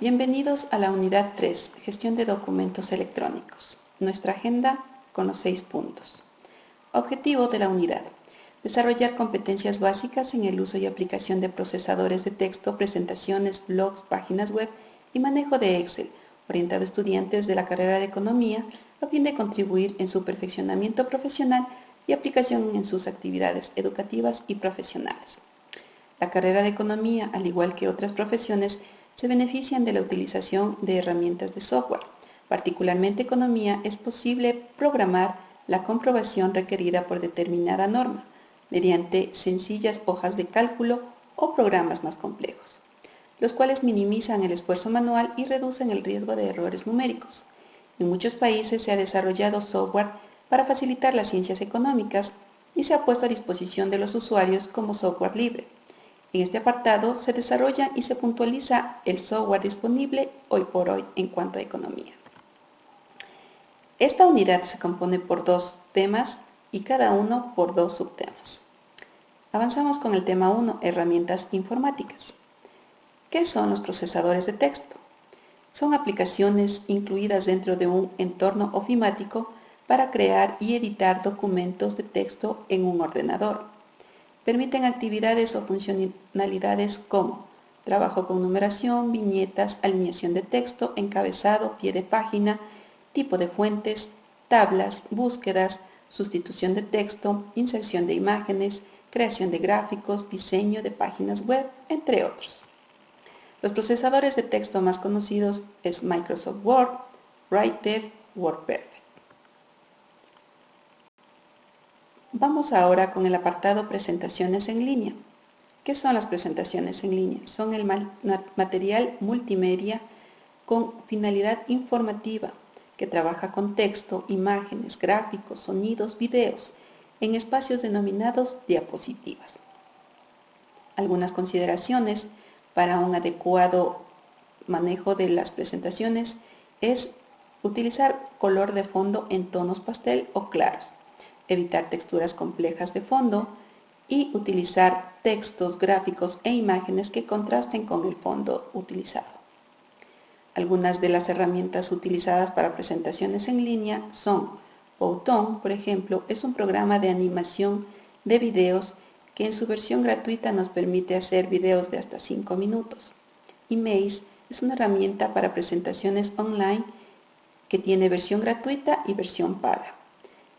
Bienvenidos a la unidad 3, Gestión de documentos electrónicos. Nuestra agenda con los 6 puntos. Objetivo de la unidad: desarrollar competencias básicas en el uso y aplicación de procesadores de texto, presentaciones, blogs, páginas web y manejo de Excel, orientado a estudiantes de la carrera de Economía, a fin de contribuir en su perfeccionamiento profesional y aplicación en sus actividades educativas y profesionales. La carrera de Economía, al igual que otras profesiones, se benefician de la utilización de herramientas de software. Particularmente Economía, es posible programar la comprobación requerida por determinada norma, mediante sencillas hojas de cálculo o programas más complejos, los cuales minimizan el esfuerzo manual y reducen el riesgo de errores numéricos. En muchos países se ha desarrollado software para facilitar las ciencias económicas y se ha puesto a disposición de los usuarios como software libre. En este apartado se desarrolla y se puntualiza el software disponible hoy por hoy en cuanto a economía. Esta unidad se compone por 2 temas y cada uno por 2 subtemas. Avanzamos con el tema 1, herramientas informáticas. ¿Qué son los procesadores de texto? Son aplicaciones incluidas dentro de un entorno ofimático para crear y editar documentos de texto en un ordenador. Permiten actividades o funcionalidades como trabajo con numeración, viñetas, alineación de texto, encabezado, pie de página, tipo de fuentes, tablas, búsquedas, sustitución de texto, inserción de imágenes, creación de gráficos, diseño de páginas web, entre otros. Los procesadores de texto más conocidos es Microsoft Word, Writer, WordPerfect. Vamos ahora con el apartado presentaciones en línea. ¿Qué son las presentaciones en línea? Son el material multimedia con finalidad informativa que trabaja con texto, imágenes, gráficos, sonidos, videos en espacios denominados diapositivas. Algunas consideraciones para un adecuado manejo de las presentaciones es utilizar color de fondo en tonos pastel o claros, evitar texturas complejas de fondo y utilizar textos, gráficos e imágenes que contrasten con el fondo utilizado. Algunas de las herramientas utilizadas para presentaciones en línea son Powtoon, por ejemplo, es un programa de animación de videos que en su versión gratuita nos permite hacer videos de hasta 5 minutos. Emaze es una herramienta para presentaciones online que tiene versión gratuita y versión paga.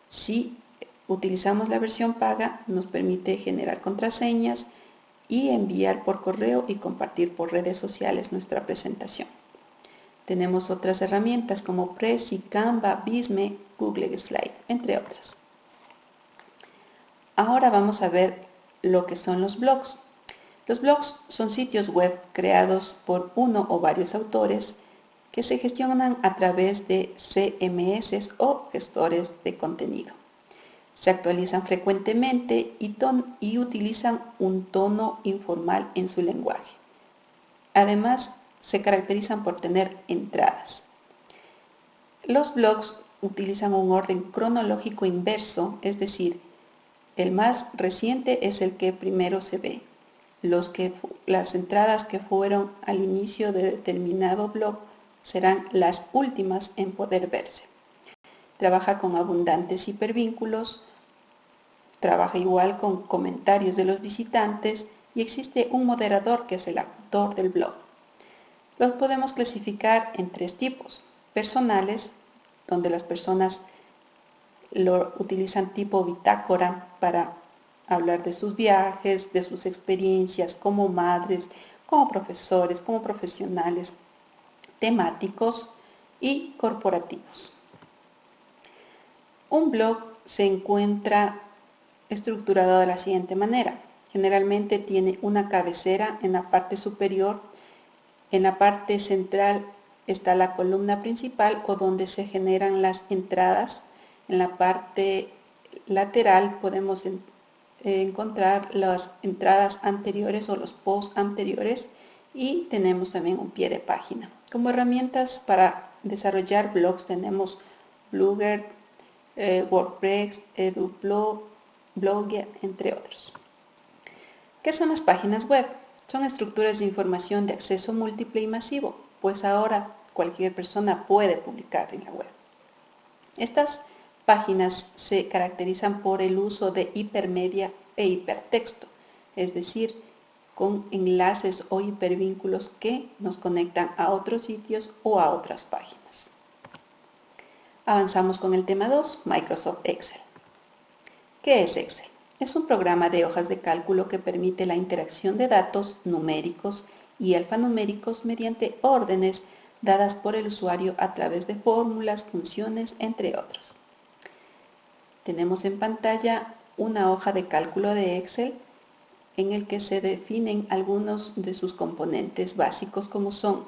Si utilizamos la versión paga, nos permite generar contraseñas y enviar por correo y compartir por redes sociales nuestra presentación. Tenemos otras herramientas como Prezi, Canva, Visme, Google Slide, entre otras. Ahora vamos a ver lo que son los blogs. Los blogs son sitios web creados por uno o varios autores que se gestionan a través de CMS o gestores de contenido. Se actualizan frecuentemente y utilizan un tono informal en su lenguaje. Además, se caracterizan por tener entradas. Los blogs utilizan un orden cronológico inverso, es decir, el más reciente es el que primero se ve. Las entradas que fueron al inicio de determinado blog serán las últimas en poder verse. Trabaja con abundantes hipervínculos, trabaja igual con comentarios de los visitantes y existe un moderador que es el autor del blog. Los podemos clasificar en 3 tipos: personales, donde las personas lo utilizan tipo bitácora para hablar de sus viajes, de sus experiencias como madres, como profesores, como profesionales, temáticos y corporativos. Un blog se encuentra estructurado de la siguiente manera. Generalmente tiene una cabecera en la parte superior. En la parte central está la columna principal o donde se generan las entradas. En la parte lateral podemos encontrar las entradas anteriores o los posts anteriores y tenemos también un pie de página. Como herramientas para desarrollar blogs tenemos Blogger, WordPress, EduBlog, Blogger, entre otros. ¿Qué son las páginas web? Son estructuras de información de acceso múltiple y masivo. pues ahora cualquier persona puede publicar en la web. Estas páginas se caracterizan por el uso de hipermedia e hipertexto, es decir, con enlaces o hipervínculos que nos conectan a otros sitios o a otras páginas. Avanzamos con el tema 2, Microsoft Excel. ¿Qué es Excel? Es un programa de hojas de cálculo que permite la interacción de datos numéricos y alfanuméricos mediante órdenes dadas por el usuario a través de fórmulas, funciones, entre otros. Tenemos en pantalla una hoja de cálculo de Excel en el que se definen algunos de sus componentes básicos, como son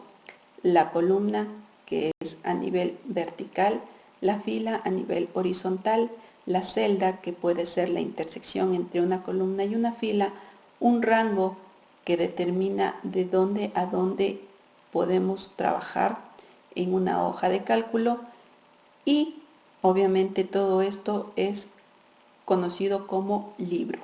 la columna, que es a nivel vertical, la fila a nivel horizontal, la celda, que puede ser la intersección entre una columna y una fila, un rango que determina de dónde a dónde podemos trabajar en una hoja de cálculo, y obviamente todo esto es conocido como libro.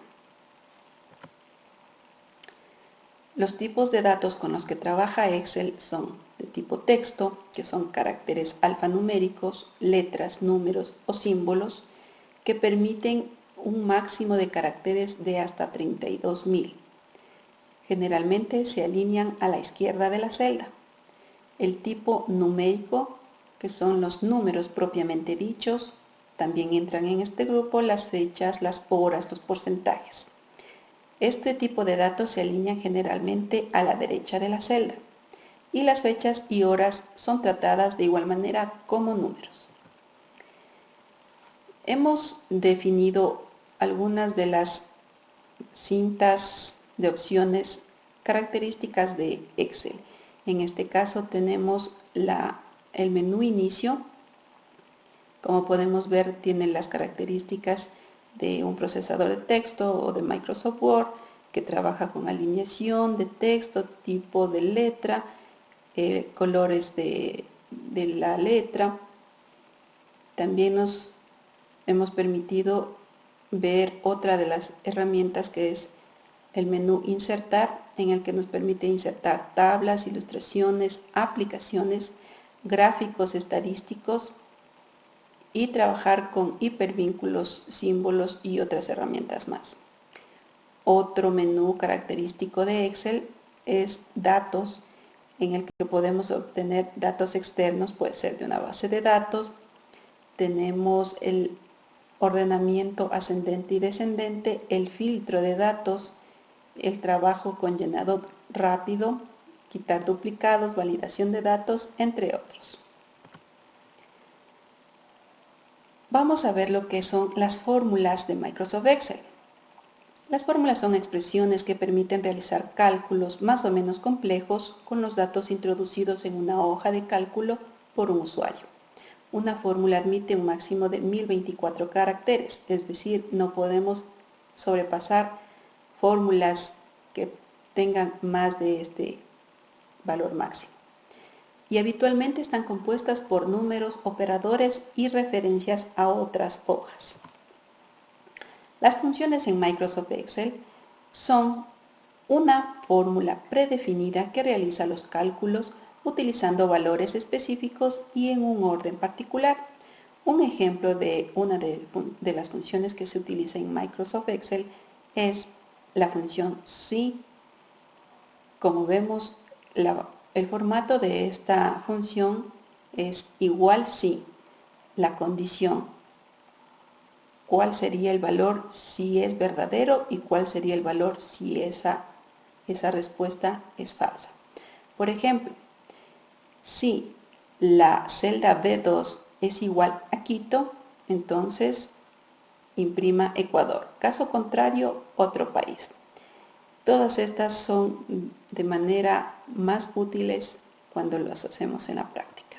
Los tipos de datos con los que trabaja Excel son de tipo texto, que son caracteres alfanuméricos, letras, números o símbolos, que permiten un máximo de caracteres de hasta 32.000. Generalmente se alinean a la izquierda de la celda. El tipo numérico, que son los números propiamente dichos, también entran en este grupo las fechas, las horas, los porcentajes. Este tipo de datos se alinean generalmente a la derecha de la celda, y las fechas y horas son tratadas de igual manera como números. Hemos definido algunas de las cintas de opciones características de Excel. En este caso tenemos el menú inicio. Como podemos ver, tiene las características de un procesador de texto o de Microsoft Word, que trabaja con alineación de texto, tipo de letra, colores de la letra. También nos hemos permitido ver otra de las herramientas, que es el menú insertar, en el que nos permite insertar tablas, ilustraciones, aplicaciones, gráficos estadísticos, y trabajar con hipervínculos, símbolos y otras herramientas más. Otro menú característico de Excel es datos, en el que podemos obtener datos externos, puede ser de una base de datos. Tenemos el ordenamiento ascendente y descendente, el filtro de datos, el trabajo con llenado rápido, quitar duplicados, validación de datos, entre otros. Vamos a ver lo que son las fórmulas de Microsoft Excel. Las fórmulas son expresiones que permiten realizar cálculos más o menos complejos con los datos introducidos en una hoja de cálculo por un usuario. Una fórmula admite un máximo de 1024 caracteres, es decir, no podemos sobrepasar fórmulas que tengan más de este valor máximo. Y habitualmente están compuestas por números, operadores y referencias a otras hojas. Las funciones en Microsoft Excel son una fórmula predefinida que realiza los cálculos utilizando valores específicos y en un orden particular. Un ejemplo de una de las funciones que se utiliza en Microsoft Excel es la función si. Como vemos, el formato de esta función es igual si. La condición, cuál sería el valor si es verdadero y cuál sería el valor si esa respuesta es falsa. Por ejemplo, si la celda B2 es igual a Quito, entonces imprima Ecuador. Caso contrario, otro país. Todas estas son de manera más útiles cuando las hacemos en la práctica.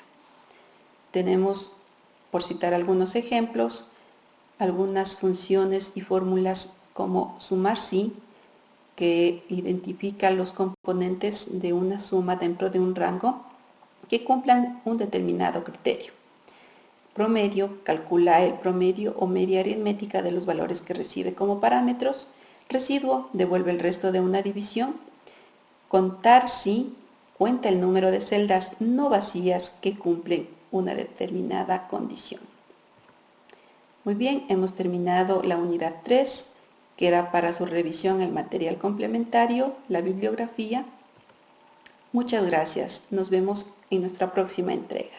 Tenemos, por citar algunos ejemplos, algunas funciones y fórmulas como sumar si, que identifica los componentes de una suma dentro de un rango que cumplan un determinado criterio. Promedio, calcula el promedio o media aritmética de los valores que recibe como parámetros. Residuo, devuelve el resto de una división. Contar si, Cuenta el número de celdas no vacías que cumplen una determinada condición. Muy bien, hemos terminado la unidad 3. Queda para su revisión el material complementario, la bibliografía. Muchas gracias. Nos vemos en nuestra próxima entrega.